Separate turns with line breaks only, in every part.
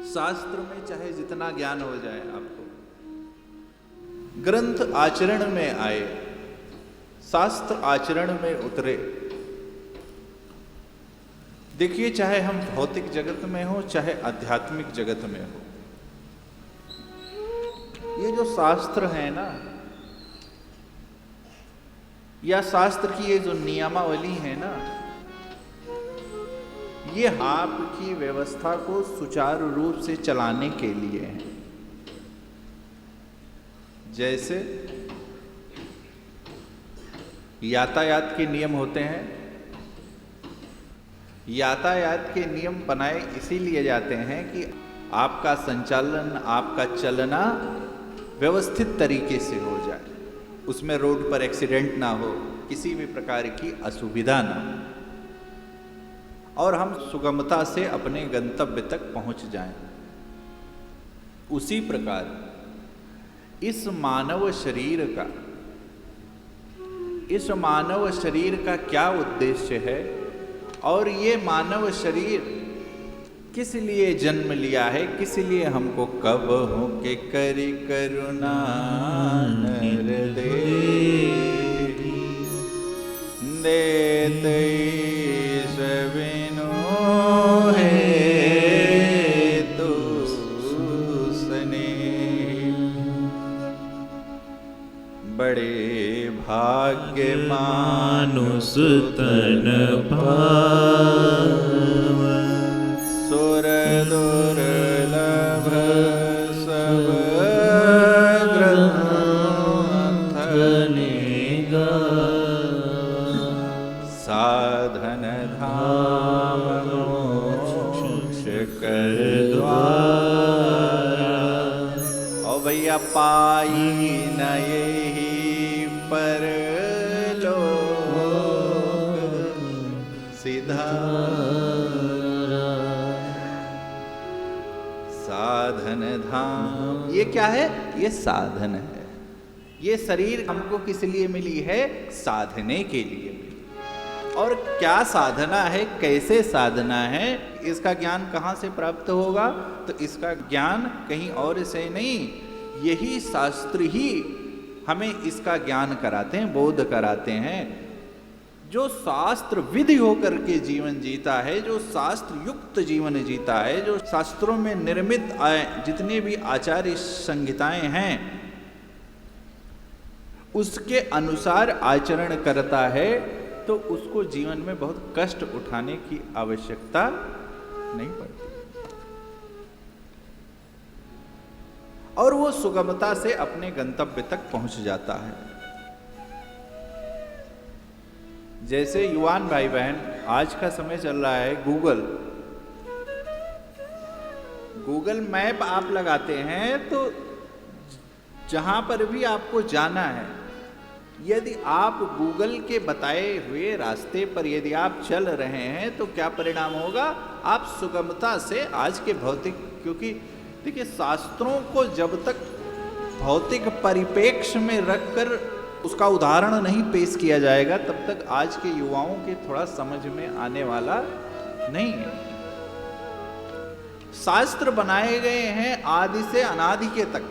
शास्त्र में चाहे जितना ज्ञान हो जाए आपको, ग्रंथ आचरण में आए, शास्त्र आचरण में उतरे। देखिए, चाहे हम भौतिक जगत में हो चाहे आध्यात्मिक जगत में हो, ये जो शास्त्र है ना, या शास्त्र की ये जो नियमावली है ना, ये आपकी व्यवस्था को सुचारू रूप से चलाने के लिए है। जैसे यातायात के नियम होते हैं, यातायात के नियम बनाए इसीलिए जाते हैं कि आपका संचालन, आपका चलना व्यवस्थित तरीके से हो जाए, उसमें रोड पर एक्सीडेंट ना हो, किसी भी प्रकार की असुविधा ना हो, और हम सुगमता से अपने गंतव्य तक पहुंच जाएं। उसी प्रकार इस मानव शरीर का क्या उद्देश्य है, और ये मानव शरीर किस लिए जन्म लिया है, किस लिए हमको कब हो के करी करुणा नर देते सविनो है तो स्नेह, बड़े भाग्य मानुष तन पाव, सुर दुर्लभ सब ग्रंथ निगा, साधन धाम मोक्ष कर द्वारा। और भैया पाई न यही परलोक सिधारा। साधन धाम ये क्या है? ये साधन है। ये शरीर हमको किस लिए मिली है? साधने के लिए मिली। और क्या साधना है, कैसे साधना है, इसका ज्ञान कहाँ से प्राप्त होगा? तो इसका ज्ञान कहीं और से नहीं, यही शास्त्र ही हमें इसका ज्ञान कराते हैं, बोध कराते हैं। जो शास्त्र विधि होकर के जीवन जीता है, जो शास्त्र युक्त जीवन जीता है, जो शास्त्रों में निर्मित जितने भी आचार्य संहिताएं हैं उसके अनुसार आचरण करता है, तो उसको जीवन में बहुत कष्ट उठाने की आवश्यकता नहीं पड़ती, और वो सुगमता से अपने गंतव्य तक पहुंच जाता है। जैसे युवान भाई बहन, आज का समय चल रहा है, गूगल मैप आप लगाते हैं तो जहां पर भी आपको जाना है, यदि आप गूगल के बताए हुए रास्ते पर यदि आप चल रहे हैं तो क्या परिणाम होगा? आप सुगमता से आज के भौतिक, क्योंकि देखिए शास्त्रों को जब तक भौतिक परिप्रेक्ष्य में रखकर उसका उदाहरण नहीं पेश किया जाएगा, तब तक आज के युवाओं के थोड़ा समझ में आने वाला नहीं है। शास्त्र बनाए गए हैं आदि से अनादि के तक,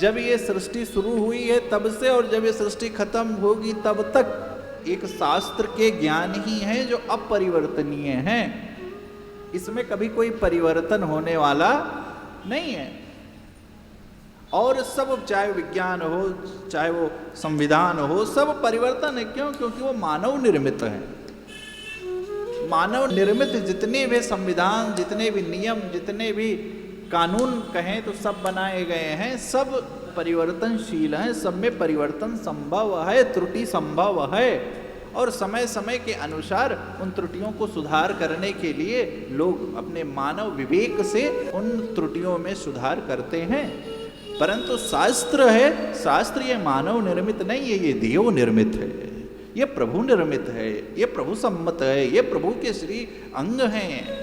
जब ये सृष्टि शुरू हुई है तब से, और जब ये सृष्टि खत्म होगी तब तक एक शास्त्र के ज्ञान ही हैं जो अपरिवर्तनीय हैं। इसमें कभी कोई परिवर्तन होने वाला नहीं है। और सब, चाहे विज्ञान हो चाहे वो संविधान हो, सब परिवर्तन है। क्यों? क्योंकि वो मानव निर्मित है। मानव निर्मित जितने भी संविधान, जितने भी नियम, जितने भी कानून कहें तो सब बनाए गए हैं, सब परिवर्तनशील हैं, सब में परिवर्तन संभव है, त्रुटि संभव है, और समय समय के अनुसार उन त्रुटियों को सुधार करने के लिए लोग अपने मानव विवेक से उन त्रुटियों में सुधार करते हैं। परंतु शास्त्र है, शास्त्र ये मानव निर्मित नहीं है, ये देव निर्मित है, ये प्रभु निर्मित है, ये प्रभु सम्मत है, ये प्रभु के श्री अंग हैं।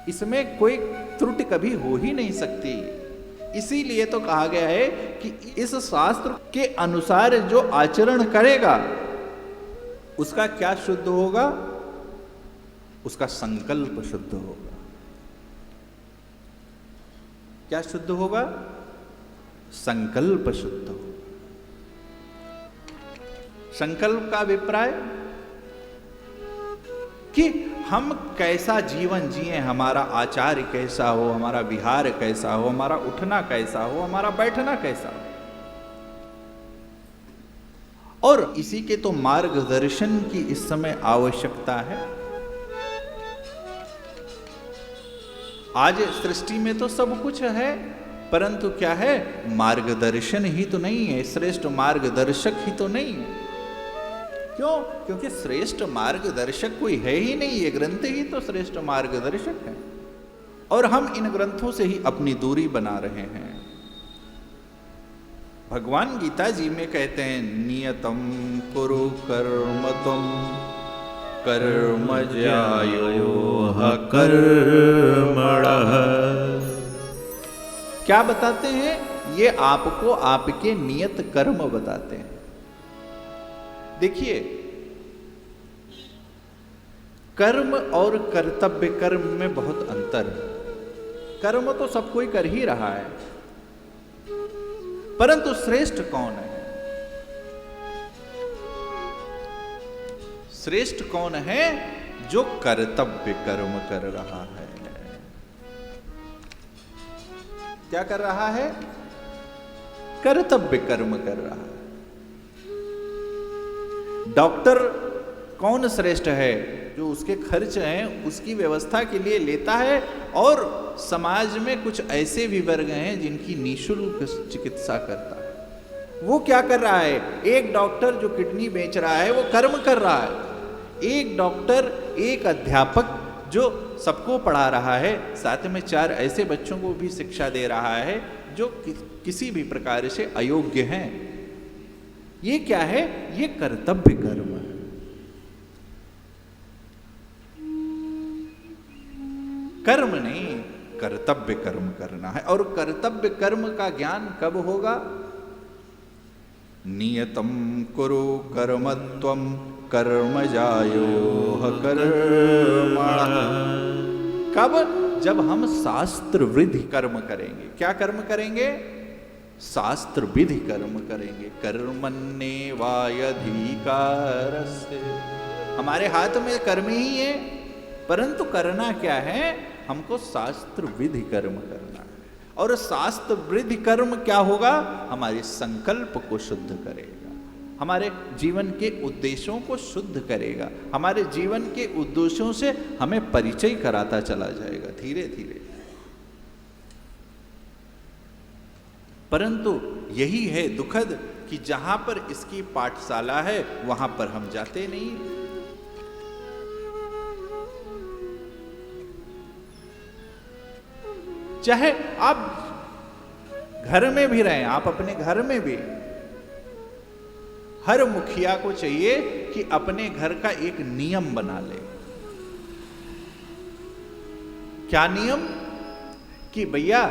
इसमें कोई त्रुटि कभी हो ही नहीं सकती। इसीलिए तो कहा गया है कि इस शास्त्र के अनुसार जो आचरण करेगा उसका क्या शुद्ध होगा? उसका संकल्प शुद्ध होगा। क्या शुद्ध होगा? संकल्प शुद्ध हो। संकल्प का अभिप्राय कि हम कैसा जीवन जिए, हमारा आचार कैसा हो, हमारा विहार कैसा हो, हमारा उठना कैसा हो, हमारा बैठना कैसा हो। और इसी के तो मार्गदर्शन की इस समय आवश्यकता है। आज सृष्टि में तो सब कुछ है, परंतु क्या है? मार्गदर्शन ही तो नहीं है, श्रेष्ठ मार्गदर्शक ही तो नहीं है। क्यों? क्योंकि श्रेष्ठ मार्गदर्शक कोई है ही नहीं, ये ग्रंथ ही तो श्रेष्ठ मार्गदर्शक है। और हम इन ग्रंथों से ही अपनी दूरी बना रहे हैं। भगवान गीता जी में कहते हैं, नियतम कुरु कर्म त्वं कर्म ज्यायो कर्मणः। क्या बताते हैं? ये आपको आपके नियत कर्म बताते हैं। देखिए, कर्म और कर्तव्य कर्म में बहुत अंतर है। कर्म तो सब कोई कर ही रहा है, परंतु श्रेष्ठ कौन है? श्रेष्ठ कौन है? जो कर्तव्य कर्म कर रहा है। क्या कर रहा है? कर्तव्य कर्म कर रहा है। डॉक्टर कौन श्रेष्ठ है? जो उसके खर्च हैं उसकी व्यवस्था के लिए लेता है, और समाज में कुछ ऐसे भी वर्ग हैं जिनकी निःशुल्क चिकित्सा करता है। वो क्या कर रहा है? एक डॉक्टर जो किडनी बेच रहा है वो कर्म कर रहा है। एक डॉक्टर, एक अध्यापक जो सबको पढ़ा रहा है, साथ में 4 ऐसे बच्चों को भी शिक्षा दे रहा है जो किसी भी प्रकार से अयोग्य हैं। ये क्या है? ये कर्तव्य कर्म है। कर्म नहीं, कर्तव्य कर्म करना है। और कर्तव्य कर्म का ज्ञान कब होगा? नियतम कुरु कर्म त्वं कर्म ज्यायो कर्मणः। कब? जब हम शास्त्र विधि कर्म करेंगे। क्या कर्म करेंगे? शास्त्र विधि कर्म करेंगे। कर्मण्येवाधिकारस्य। हमारे हाथ में कर्म ही है, परंतु करना क्या है? हमको शास्त्र विधि कर्म करना है। और शास्त्र विधि कर्म क्या होगा? हमारे संकल्प को शुद्ध करेगा, हमारे जीवन के उद्देश्यों को शुद्ध करेगा, हमारे जीवन के उद्देश्यों से हमें परिचय कराता चला जाएगा धीरे धीरे। परंतु यही है दुखद कि जहां पर इसकी पाठशाला है वहां पर हम जाते नहीं। चाहे आप घर में भी रहें, आप अपने घर में भी, हर मुखिया को चाहिए कि अपने घर का एक नियम बना ले। क्या नियम? कि भैया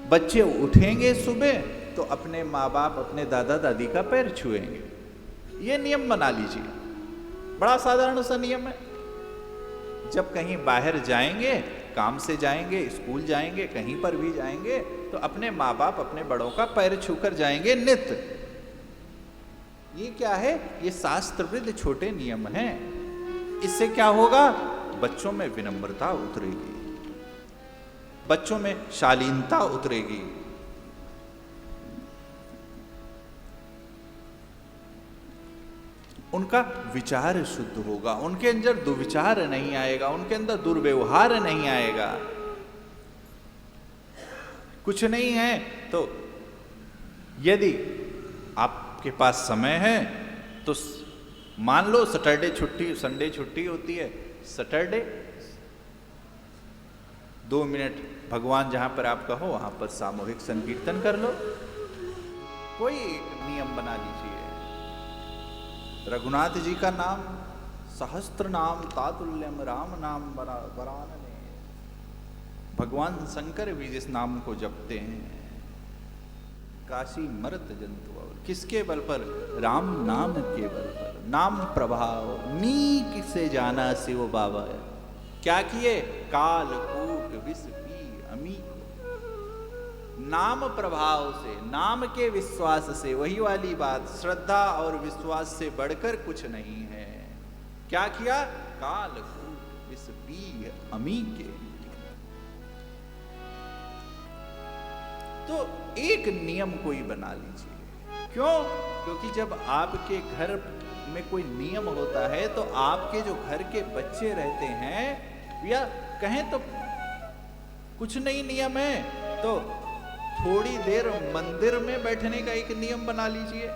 बच्चे उठेंगे सुबह तो अपने माँ बाप, अपने दादा दादी का पैर छुएंगे। ये नियम बना लीजिए, बड़ा साधारण सा नियम है। जब कहीं बाहर जाएंगे, काम से जाएंगे, स्कूल जाएंगे, कहीं पर भी जाएंगे, तो अपने माँ बाप, अपने बड़ों का पैर छूकर जाएंगे नित्य। ये क्या है? ये शास्त्रविद छोटे नियम हैं। इससे क्या होगा? बच्चों में विनम्रता उतरेगी, बच्चों में शालीनता उतरेगी। उनका विचार शुद्ध होगा, उनके अंदर दुर्विचार नहीं आएगा, उनके अंदर दुर्व्यवहार नहीं आएगा। कुछ नहीं है तो यदि आपके पास समय है तो मान लो सैटरडे छुट्टी, संडे छुट्टी होती है, सैटरडे 2 मिनट भगवान जहां पर आपका हो वहां पर सामूहिक संकीर्तन कर लो। कोई एक नियम बना लीजिए। रघुनाथ जी का नाम सहस्त्र नाम तातुल्यम राम नाम वरानने। भगवान शंकर भी जिस नाम को जपते हैं, काशी मरत जंतु, और किसके बल पर? राम नाम के बल पर। नाम प्रभाव नीक से जाना शिव बाबा। क्या किए? काल कूट विष पी अमी को। नाम प्रभाव से, नाम के विश्वास से, वही वाली बात, श्रद्धा और विश्वास से बढ़कर कुछ नहीं है। क्या किया? कालकूट विष पी अमी के। तो एक नियम कोई बना लीजिए। क्यों? क्योंकि जब आपके घर में कोई नियम होता है तो आपके जो घर के बच्चे रहते हैं, या कहें तो कुछ नहीं नियम है तो थोड़ी देर मंदिर में बैठने का एक नियम बना लीजिए।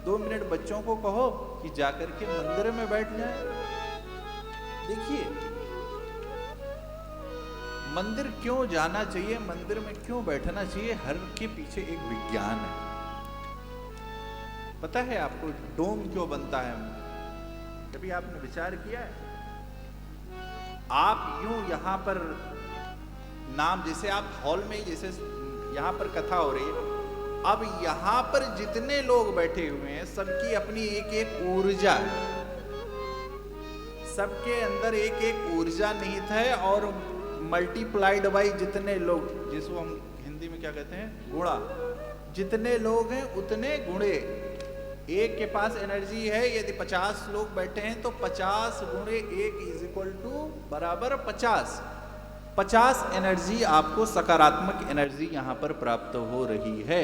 2 मिनट बच्चों को कहो कि जाकर के मंदिर में बैठ जाए। देखिए, मंदिर क्यों जाना चाहिए, मंदिर में क्यों बैठना चाहिए, हर के पीछे एक विज्ञान है। पता है आपको डोम क्यों बनता है? कभी आपने विचार किया है? आप यूं यहां पर नाम, जैसे आप हॉल में, जैसे यहां पर कथा हो रही है, अब यहां पर जितने लोग बैठे हुए हैं सबकी अपनी एक एक ऊर्जा है, सबके अंदर एक एक ऊर्जा निहित है और मल्टीप्लाइड बाई जितने लोग, जिसको हम हिंदी में क्या कहते हैं, गुणा, जितने लोग हैं उतने गुणे। एक के पास एनर्जी है, यदि 50 लोग बैठे हैं तो 50 गुणे 1 इज इक्वल टू बराबर 50। 50 एनर्जी आपको सकारात्मक एनर्जी यहां पर प्राप्त हो रही है।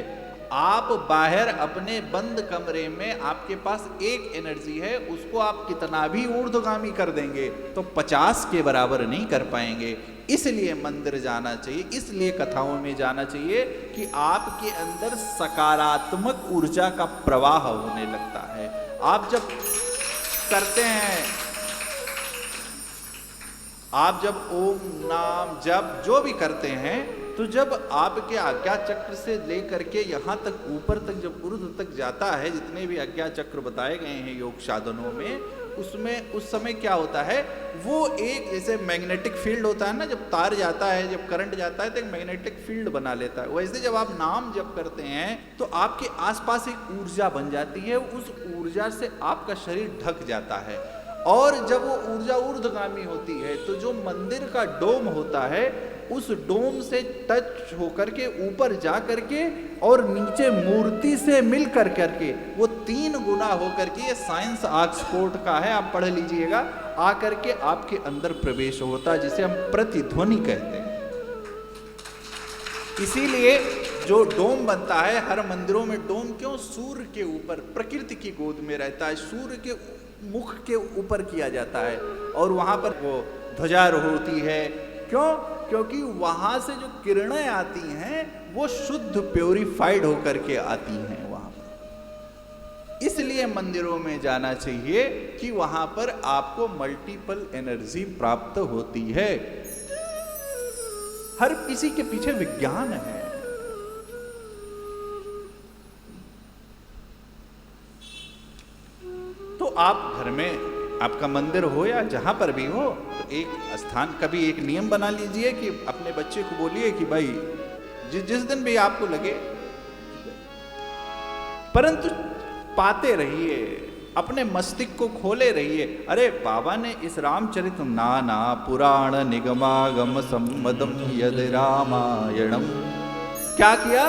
आप बाहर अपने बंद कमरे में आपके पास एक एनर्जी है, उसको आप कितना भी ऊर्ध्वगामी कर देंगे तो 50 के बराबर नहीं कर पाएंगे। इसलिए मंदिर जाना चाहिए, इसलिए कथाओं में जाना चाहिए कि आपके अंदर सकारात्मक ऊर्जा का प्रवाह होने लगता है। आप जब करते हैं, आप जब ओम नाम जब जो भी करते हैं, तो जब आपके आज्ञा चक्र से लेकर के यहाँ तक ऊपर तक, जब ऊर्ध्व तक जाता है, जितने भी आज्ञा चक्र बताए गए हैं योग साधनों में, उसमें उस समय क्या होता है, वो एक जैसे मैग्नेटिक फील्ड होता है ना, जब तार जाता है, जब करंट जाता है तो एक मैग्नेटिक फील्ड बना लेता है। वैसे जब आप नाम जप करते हैं तो आपके आसपास एक ऊर्जा बन जाती है, उस ऊर्जा से आपका शरीर ढक जाता है। और जब वो ऊर्जा ऊर्ध्वगामी होती है तो जो मंदिर का डोम होता है, उस डोम से टच होकर के ऊपर जा करके और नीचे मूर्ति से मिल कर करके वो 3 गुना होकर के, ये साइंस ऑक्सफोर्ड का है, आप पढ़ लीजिएगा, आकर के आपके अंदर प्रवेश होता है, जिसे हम प्रतिध्वनि कहते हैं। इसीलिए जो डोम बनता है, हर मंदिरों में डोम क्यों? सूर्य के ऊपर, प्रकृति की गोद में रहता है, सूर्य के मुख के ऊपर किया जाता है और वहां पर वो ध्वजा होती है। क्यों? क्योंकि वहां से जो किरणें आती हैं वो शुद्ध प्योरीफाइड होकर के आती हैं वहां पर। इसलिए मंदिरों में जाना चाहिए कि वहां पर आपको मल्टीपल एनर्जी प्राप्त होती है। हर किसी के पीछे विज्ञान है। तो आप घर में, आपका मंदिर हो या जहां पर भी हो, तो एक स्थान, कभी एक नियम बना लीजिए कि अपने बच्चे को बोलिए कि भाई जिस दिन भी आपको लगे, परंतु पाते रहिए, अपने मस्तिष्क को खोले रहिए। अरे बाबा ने इस रामचरित नाना पुराण निगमागम सम्मदम यद रामायणम क्या किया?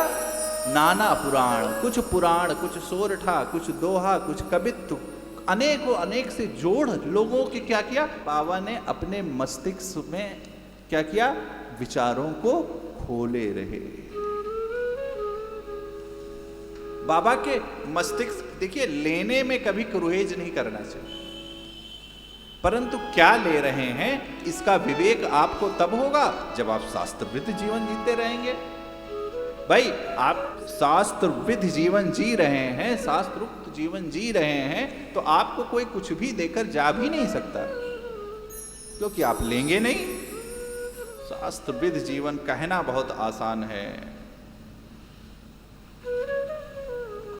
नाना पुराण, कुछ सोरठा, कुछ दोहा, कुछ कवित्व, अनेक से जोड़ लोगों के क्या किया? बाबा ने अपने मस्तिष्क में क्या किया? विचारों को खोले रहे। बाबा के मस्तिष्क, देखिए, लेने में कभी गुरेज नहीं करना चाहिए, परंतु क्या ले रहे हैं इसका विवेक आपको तब होगा जब आप शास्त्रविद जीवन जीते रहेंगे। भाई, आप शास्त्रविद जीवन जी रहे हैं, शास्त्रोक्त जीवन जी रहे हैं, तो आपको कोई कुछ भी देकर जा भी नहीं सकता, क्योंकि आप लेंगे नहीं। शास्त्रविद जीवन कहना बहुत आसान है,